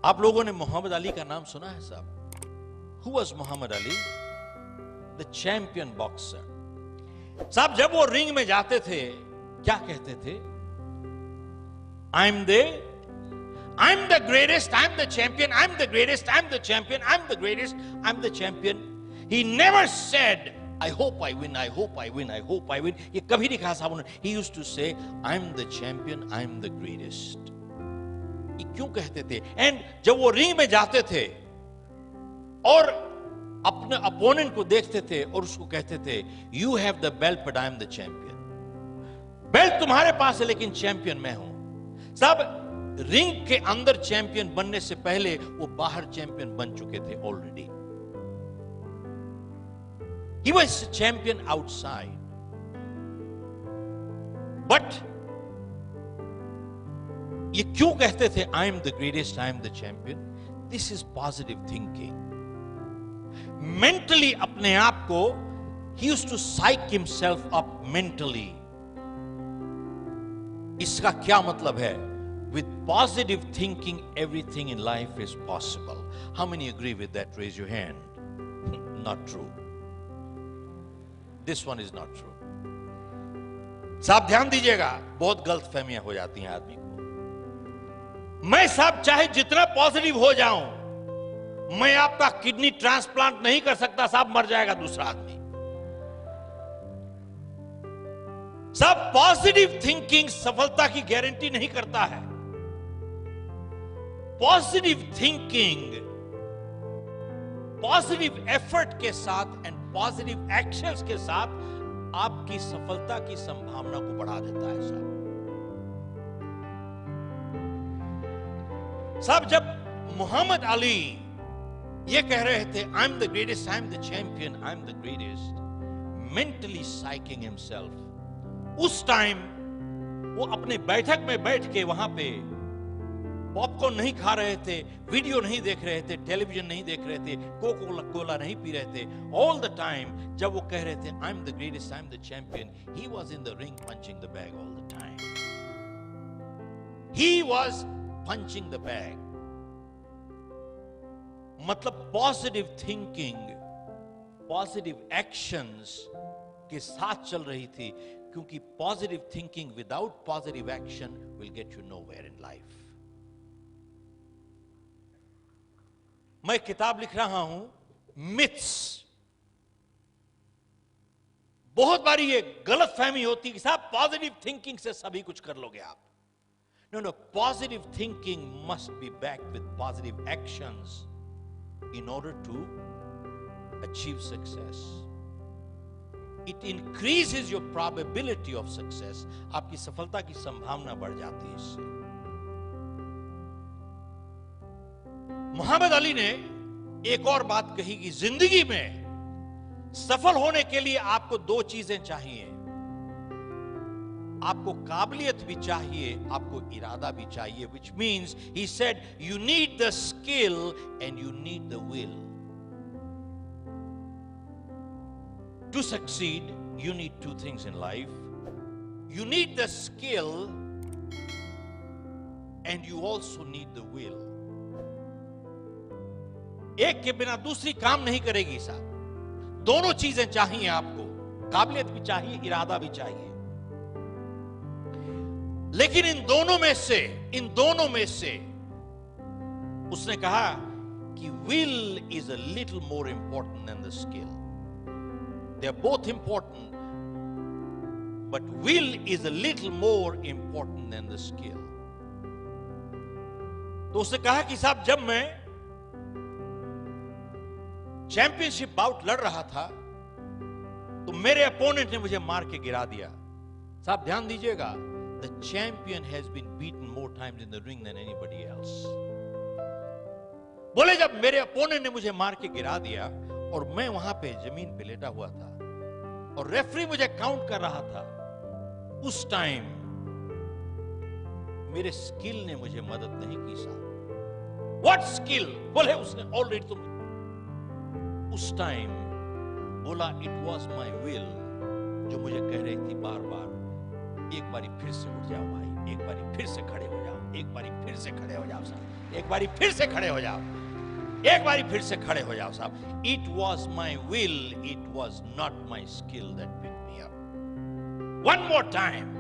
आप लोगों ने मोहम्मद अली का नाम सुना है साहब? Who was Muhammad Ali? The champion boxer. साहब जब वो रिंग में जाते थे क्या कहते थे? I'm the greatest, I'm the champion, I'm the greatest, I'm the champion, I'm the greatest, I'm the champion. He never said, I hope I win, I hope I win, I hope I win. ये कभी नहीं कहा साहब उन्होंने. He used to say, I'm the champion, I'm the greatest. ये क्यों कहते थे? एंड जब वो रिंग में जाते थे और अपने अपोनेंट को देखते थे और उसको कहते थे, you have the belt but I am the champion. Belt तुम्हारे पास है लेकिन चैंपियन मैं हूं. साहब रिंग के अंदर चैंपियन बनने से पहले वो बाहर चैंपियन बन चुके थे already. He was champion outside. But ये क्यों कहते थे I am the greatest, I am the champion? This is positive thinking. Mentally अपने आप को he used to psych himself up mentally. इसका क्या मतलब है? With positive thinking everything in life is possible. How many agree with that? Raise your hand. Not true. This one is not true. साहब ध्यान दीजिएगा, बहुत गलत फहमियां हो जाती हैं आदमी को. मैं साहब चाहे जितना पॉजिटिव हो जाऊं, मैं आपका किडनी ट्रांसप्लांट नहीं कर सकता साहब, मर जाएगा दूसरा आदमी. साहब पॉजिटिव थिंकिंग सफलता की गारंटी नहीं करता है. पॉजिटिव थिंकिंग पॉजिटिव एफर्ट के साथ एंड पॉजिटिव एक्शंस के साथ आपकी सफलता की संभावना को बढ़ा देता है साहब. साहब जब मोहम्मद अली ये कह रहे थे I am the greatest, I am the champion, I am the greatest, mentally psyching himself, उस टाइम वो अपने बैठक में बैठ के वहां पे पॉपकॉर्न नहीं खा रहे थे, वीडियो नहीं देख रहे थे, टेलीविजन नहीं देख रहे थे, कोला नहीं पी रहे थे. ऑल द टाइम जब वो कह रहे थे I am the greatest, I am the champion, he was in the ring punching the bag all the time. He was punching the bag. मतलब पॉजिटिव थिंकिंग पॉजिटिव एक्शंस के साथ चल रही थी, क्योंकि positive thinking without positive action will get you nowhere in life. मैं किताब लिख रहा हूं मिथ्स. बहुत बारी ये गलत फहमी होती है कि साहब पॉजिटिव थिंकिंग से सभी कुछ कर लोगे आप. No, positive thinking must be backed with positive actions in order to achieve success. It increases your probability of success. आपकी सफलता की संभावना बढ़ जाती है इससे. मोहम्मद अली ने एक और बात कही कि जिंदगी में सफल होने के लिए आपको दो चीजें चाहिए. आपको काबिलियत भी चाहिए, आपको इरादा भी चाहिए. which means he said you need the skill and you need the will. To succeed you need two things in life. You need the skill and you also need the will. एक के बिना दूसरी काम नहीं करेगी साहब. दोनों चीजें चाहिए आपको, काबिलियत भी चाहिए, इरादा भी चाहिए. लेकिन इन दोनों में से उसने कहा कि will is a little more important than the skill. They are both important but will is a little more important than the skill. तो उसने कहा कि साहब जब मैं चैंपियनशिप बाउट लड़ रहा था तो मेरे अपोनेंट ने मुझे मार के गिरा दिया. साहब ध्यान दीजिएगा, the champion has been beaten more times in the ring than anybody else. बोले जब मेरे अपोनेंट ने मुझे मार के गिरा दिया और मैं वहां पे जमीन पे लेटा हुआ था और रेफरी मुझे काउंट कर रहा था, उस टाइम मेरे स्किल ने मुझे मदद नहीं की साहब. What skill? बोले उसने ऑलरेडी तुम उस टाइम बोला इट वॉज माई विल जो मुझे कह रही थी बार बार एक बारी फिर से उठ जाओ भाई, एक बारी फिर से खड़े हो जाओ, एक बारी फिर से खड़े हो जाओ साहब, एक बारी फिर से खड़े हो जाओ, एक बारी फिर से खड़े हो जाओ साहब। It was my will, it was not my skill that picked me up. One more time.